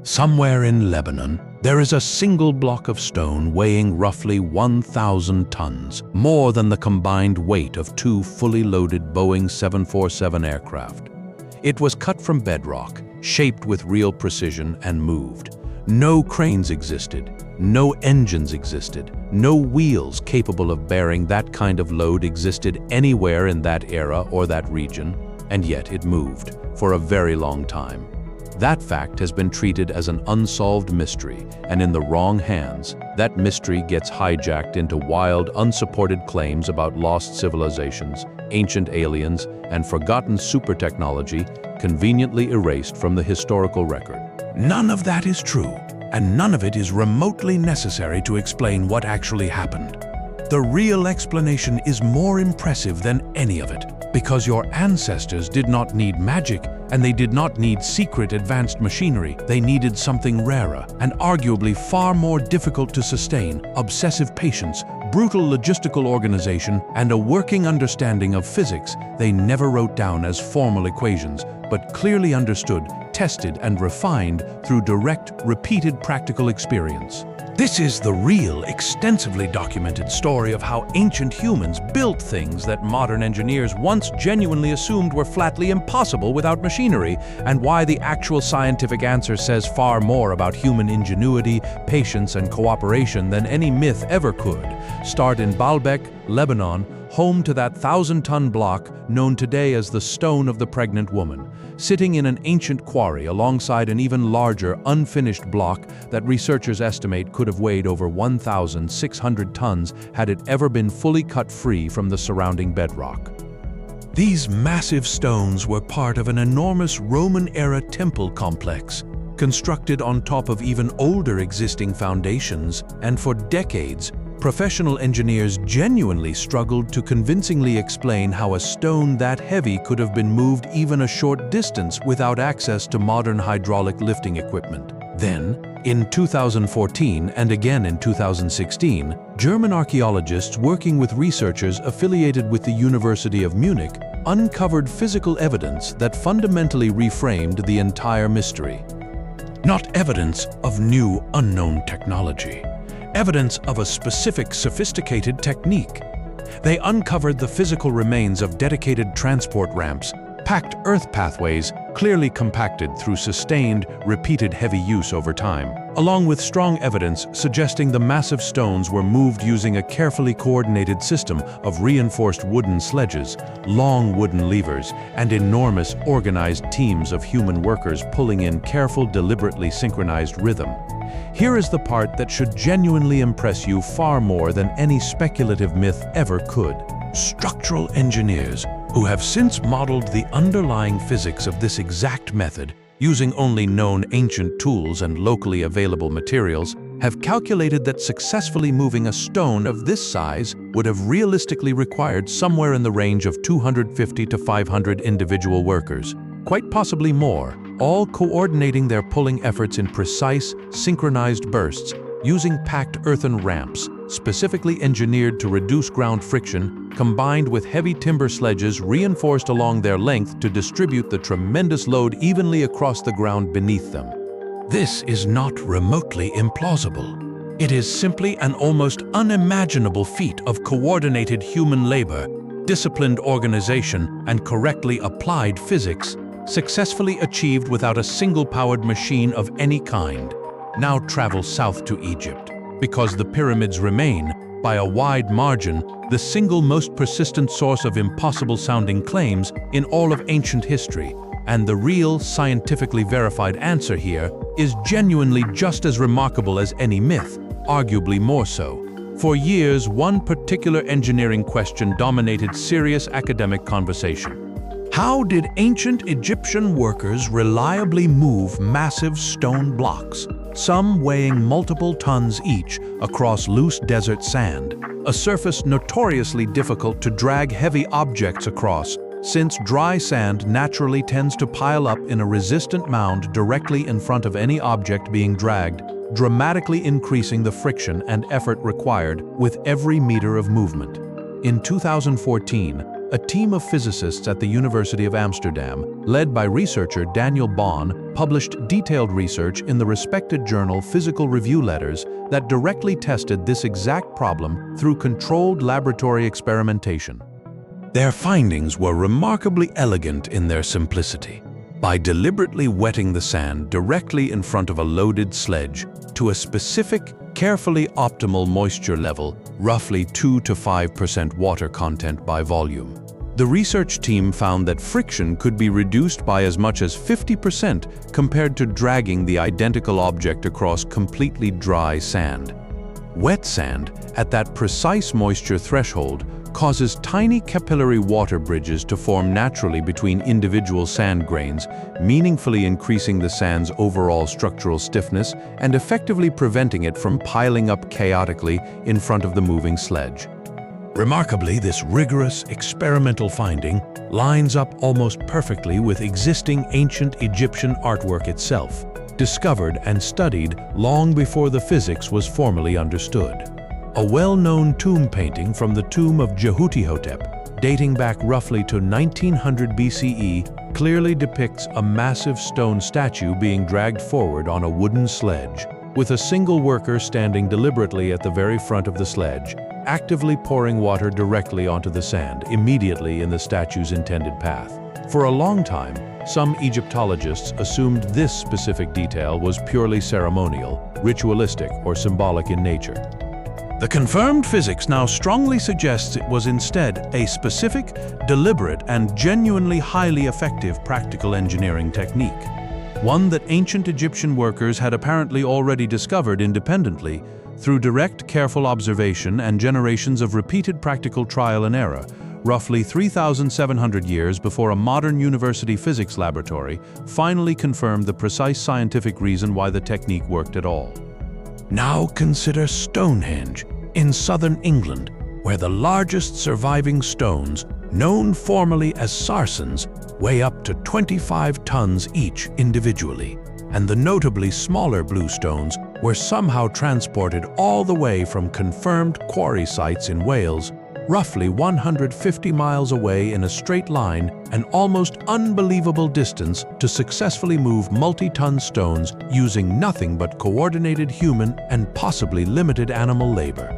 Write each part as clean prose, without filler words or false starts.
Somewhere in Lebanon, there is a single block of stone weighing roughly 1,000 tons, more than the combined weight of two fully loaded Boeing 747 aircraft. It was cut from bedrock, shaped with real precision, and moved. No cranes existed, no engines existed, no wheels capable of bearing that kind of load existed anywhere in that era or that region, and yet it moved for a very long time. That fact has been treated as an unsolved mystery, and in the wrong hands, that mystery gets hijacked into wild, unsupported claims about lost civilizations, ancient aliens, and forgotten super technology conveniently erased from the historical record. None of that is true, and none of it is remotely necessary to explain what actually happened. The real explanation is more impressive than any of it, because your ancestors did not need magic, and they did not need secret advanced machinery. They needed something rarer, and arguably far more difficult to sustain: obsessive patience, brutal logistical organization, and a working understanding of physics they never wrote down as formal equations, but clearly understood, tested, and refined through direct, repeated practical experience. This is the real, extensively documented story of how ancient humans built things that modern engineers once genuinely assumed were flatly impossible without machinery, and why the actual scientific answer says far more about human ingenuity, patience, and cooperation than any myth ever could. Start in Baalbek, Lebanon, home to that 1,000-ton block known today as the Stone of the Pregnant Woman, sitting in an ancient quarry alongside an even larger, unfinished block that researchers estimate could have weighed over 1,600 tons had it ever been fully cut free from the surrounding bedrock. These massive stones were part of an enormous Roman-era temple complex, constructed on top of even older existing foundations, and for decades, professional engineers genuinely struggled to convincingly explain how a stone that heavy could have been moved even a short distance without access to modern hydraulic lifting equipment. Then, in 2014 and again in 2016, German archaeologists working with researchers affiliated with the University of Munich uncovered physical evidence that fundamentally reframed the entire mystery. Not evidence of new, unknown technology. Evidence of a specific, sophisticated technique. They uncovered the physical remains of dedicated transport ramps, packed earth pathways, clearly compacted through sustained, repeated heavy use over time, along with strong evidence suggesting the massive stones were moved using a carefully coordinated system of reinforced wooden sledges, long wooden levers, and enormous, organized teams of human workers pulling in careful, deliberately synchronized rhythm. Here is the part that should genuinely impress you far more than any speculative myth ever could. Structural engineers, who have since modeled the underlying physics of this exact method using only known ancient tools and locally available materials, have calculated that successfully moving a stone of this size would have realistically required somewhere in the range of 250 to 500 individual workers, quite possibly more, all coordinating their pulling efforts in precise, synchronized bursts, using packed earthen ramps, specifically engineered to reduce ground friction, combined with heavy timber sledges reinforced along their length to distribute the tremendous load evenly across the ground beneath them. This is not remotely implausible. It is simply an almost unimaginable feat of coordinated human labor, disciplined organization, and correctly applied physics, successfully achieved without a single powered machine of any kind. Now travel south to Egypt, because the pyramids remain, by a wide margin, the single most persistent source of impossible-sounding claims in all of ancient history, and the real, scientifically verified answer here is genuinely just as remarkable as any myth, arguably more so. For years, one particular engineering question dominated serious academic conversation. How did ancient Egyptian workers reliably move massive stone blocks, some weighing multiple tons each, across loose desert sand, a surface notoriously difficult to drag heavy objects across, since dry sand naturally tends to pile up in a resistant mound directly in front of any object being dragged, dramatically increasing the friction and effort required with every meter of movement? In 2014, a team of physicists at the University of Amsterdam, led by researcher Daniel Bonn, published detailed research in the respected journal Physical Review Letters that directly tested this exact problem through controlled laboratory experimentation. Their findings were remarkably elegant in their simplicity. By deliberately wetting the sand directly in front of a loaded sledge to a specific, carefully optimal moisture level, roughly 2 to 5% water content by volume, the research team found that friction could be reduced by as much as 50% compared to dragging the identical object across completely dry sand. Wet sand, at that precise moisture threshold, causes tiny capillary water bridges to form naturally between individual sand grains, meaningfully increasing the sand's overall structural stiffness and effectively preventing it from piling up chaotically in front of the moving sledge. Remarkably, this rigorous experimental finding lines up almost perfectly with existing ancient Egyptian artwork itself, discovered and studied long before the physics was formally understood. A well-known tomb painting from the tomb of Jehuti-Hotep, dating back roughly to 1900 BCE, clearly depicts a massive stone statue being dragged forward on a wooden sledge, with a single worker standing deliberately at the very front of the sledge, actively pouring water directly onto the sand, immediately in the statue's intended path. For a long time, some Egyptologists assumed this specific detail was purely ceremonial, ritualistic, or symbolic in nature. The confirmed physics now strongly suggests it was instead a specific, deliberate, and genuinely highly effective practical engineering technique. One that ancient Egyptian workers had apparently already discovered independently through direct, careful observation and generations of repeated practical trial and error, roughly 3,700 years before a modern university physics laboratory finally confirmed the precise scientific reason why the technique worked at all. Now consider Stonehenge in southern England, where the largest surviving stones, known formally as sarsens, weigh up to 25 tons each individually, and the notably smaller bluestones were somehow transported all the way from confirmed quarry sites in Wales, roughly 150 miles away in a straight line, an almost unbelievable distance to successfully move multi-ton stones using nothing but coordinated human and possibly limited animal labor.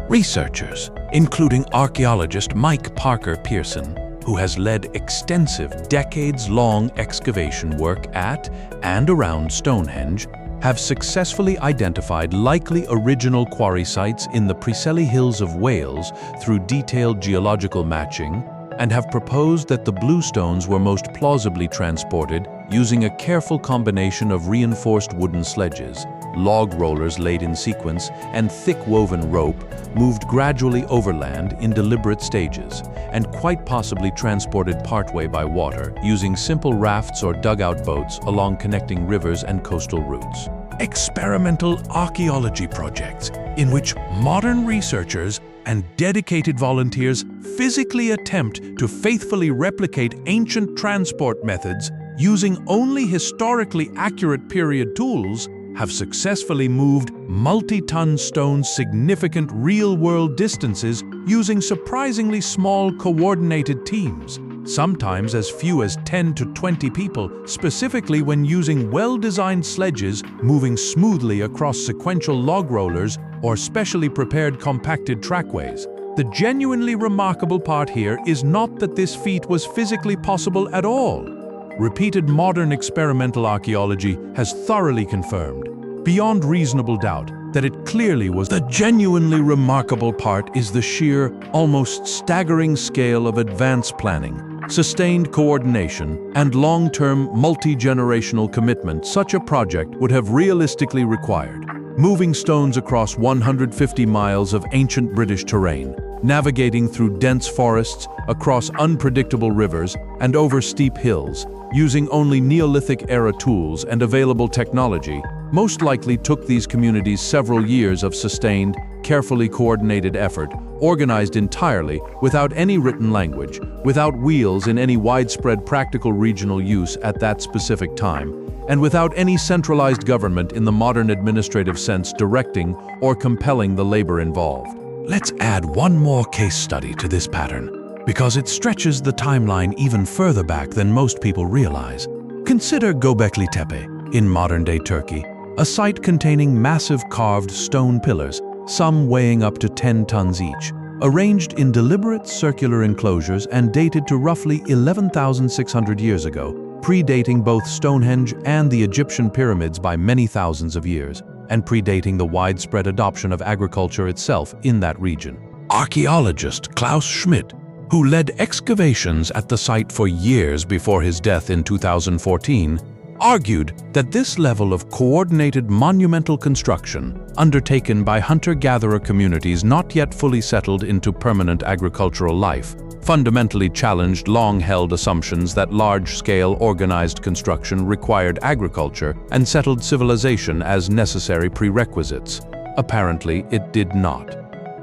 Researchers, including archaeologist Mike Parker Pearson, who has led extensive decades-long excavation work at and around Stonehenge, have successfully identified likely original quarry sites in the Preseli Hills of Wales through detailed geological matching, and have proposed that the bluestones were most plausibly transported using a careful combination of reinforced wooden sledges, log rollers laid in sequence, and thick woven rope moved gradually overland in deliberate stages, and quite possibly transported partway by water using simple rafts or dugout boats along connecting rivers and coastal routes. Experimental archaeology projects in which modern researchers and dedicated volunteers physically attempt to faithfully replicate ancient transport methods using only historically accurate period tools have successfully moved multi-ton stones significant real-world distances using surprisingly small coordinated teams, sometimes as few as 10 to 20 people, specifically when using well-designed sledges moving smoothly across sequential log rollers or specially prepared compacted trackways. The genuinely remarkable part here is not that this feat was physically possible at all. Repeated modern experimental archaeology has thoroughly confirmed, beyond reasonable doubt, that it clearly was. The genuinely remarkable part is the sheer, almost staggering scale of advanced planning, sustained coordination, and long-term, multi-generational commitment such a project would have realistically required. Moving stones across 150 miles of ancient British terrain, navigating through dense forests, across unpredictable rivers, and over steep hills, using only Neolithic-era tools and available technology, most likely took these communities several years of sustained, carefully coordinated effort, organized entirely without any written language, without wheels in any widespread practical regional use at that specific time, and without any centralized government in the modern administrative sense directing or compelling the labor involved. Let's add one more case study to this pattern. because it stretches the timeline even further back than most people realize. Consider Göbekli Tepe in modern-day Turkey, a site containing massive carved stone pillars, some weighing up to 10 tons each, arranged in deliberate circular enclosures and dated to roughly 11,600 years ago, predating both Stonehenge and the Egyptian pyramids by many thousands of years, and predating the widespread adoption of agriculture itself in that region. Archaeologist Klaus Schmidt, who led excavations at the site for years before his death in 2014, argued that this level of coordinated monumental construction, undertaken by hunter-gatherer communities not yet fully settled into permanent agricultural life, fundamentally challenged long-held assumptions that large-scale organized construction required agriculture and settled civilization as necessary prerequisites. Apparently, it did not.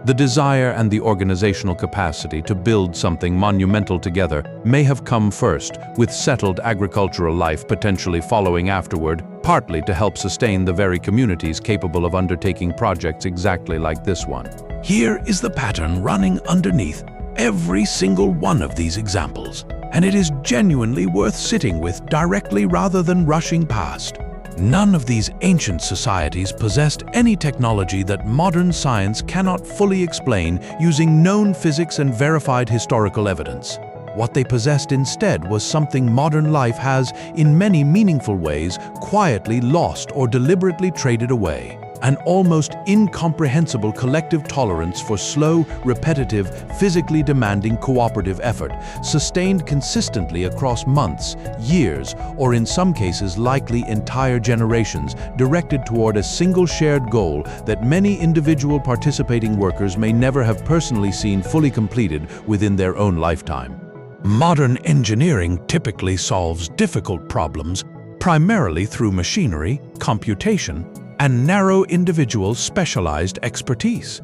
The desire and the organizational capacity to build something monumental together may have come first, with settled agricultural life potentially following afterward, partly to help sustain the very communities capable of undertaking projects exactly like this one. Here is the pattern running underneath every single one of these examples, and it is genuinely worth sitting with directly rather than rushing past. None of these ancient societies possessed any technology that modern science cannot fully explain using known physics and verified historical evidence. What they possessed instead was something modern life has, in many meaningful ways, quietly lost or deliberately traded away. An almost incomprehensible collective tolerance for slow, repetitive, physically demanding cooperative effort, sustained consistently across months, years, or in some cases likely entire generations, directed toward a single shared goal that many individual participating workers may never have personally seen fully completed within their own lifetime. Modern engineering typically solves difficult problems primarily through machinery, computation, and narrow individual specialized expertise.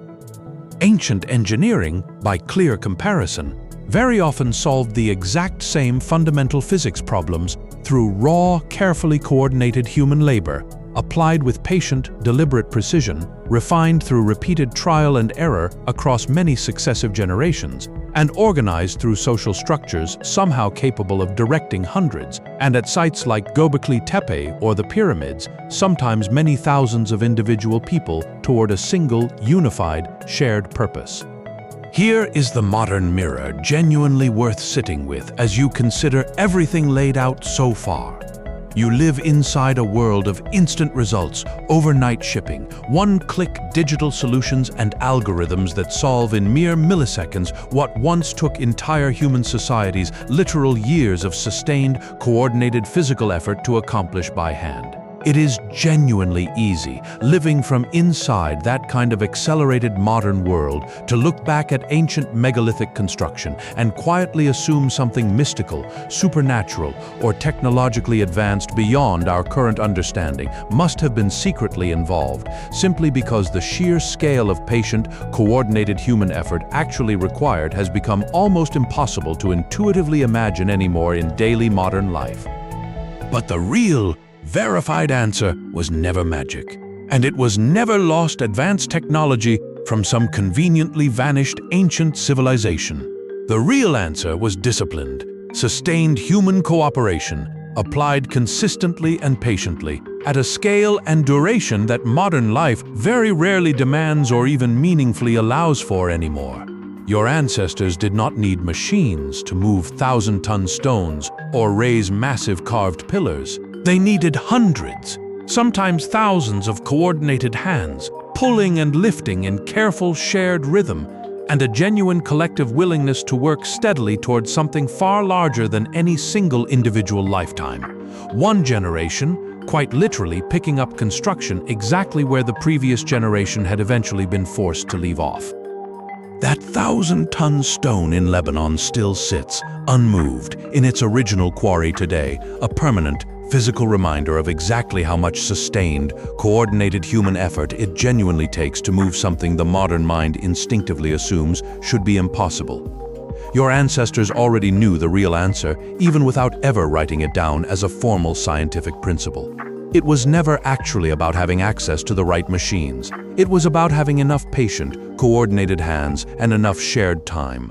Ancient engineering, by clear comparison, very often solved the exact same fundamental physics problems through raw, carefully coordinated human labor, applied with patient, deliberate precision, refined through repeated trial and error across many successive generations, and organized through social structures somehow capable of directing hundreds, and at sites like Göbekli Tepe or the pyramids, sometimes many thousands of individual people toward a single, unified, shared purpose. Here is the modern mirror genuinely worth sitting with as you consider everything laid out so far. You live inside a world of instant results, overnight shipping, one-click digital solutions and algorithms that solve in mere milliseconds what once took entire human societies literal years of sustained, coordinated physical effort to accomplish by hand. It is genuinely easy, living from inside that kind of accelerated modern world, to look back at ancient megalithic construction and quietly assume something mystical, supernatural, or technologically advanced beyond our current understanding must have been secretly involved, simply because the sheer scale of patient, coordinated human effort actually required has become almost impossible to intuitively imagine anymore in daily modern life. But the real, verified answer was never magic, and it was never lost advanced technology from some conveniently vanished ancient civilization. The real answer was disciplined, sustained human cooperation, applied consistently and patiently, at a scale and duration that modern life very rarely demands or even meaningfully allows for anymore. Your ancestors did not need machines to move 1,000-ton stones or raise massive carved pillars. They needed hundreds, sometimes thousands of coordinated hands, pulling and lifting in careful shared rhythm, and a genuine collective willingness to work steadily towards something far larger than any single individual lifetime. One generation, quite literally picking up construction exactly where the previous generation had eventually been forced to leave off. That 1,000-ton stone in Lebanon still sits, unmoved, in its original quarry today, a permanent, physical reminder of exactly how much sustained, coordinated human effort it genuinely takes to move something the modern mind instinctively assumes should be impossible. Your ancestors already knew the real answer, even without ever writing it down as a formal scientific principle. It was never actually about having access to the right machines. It was about having enough patient, coordinated hands and enough shared time.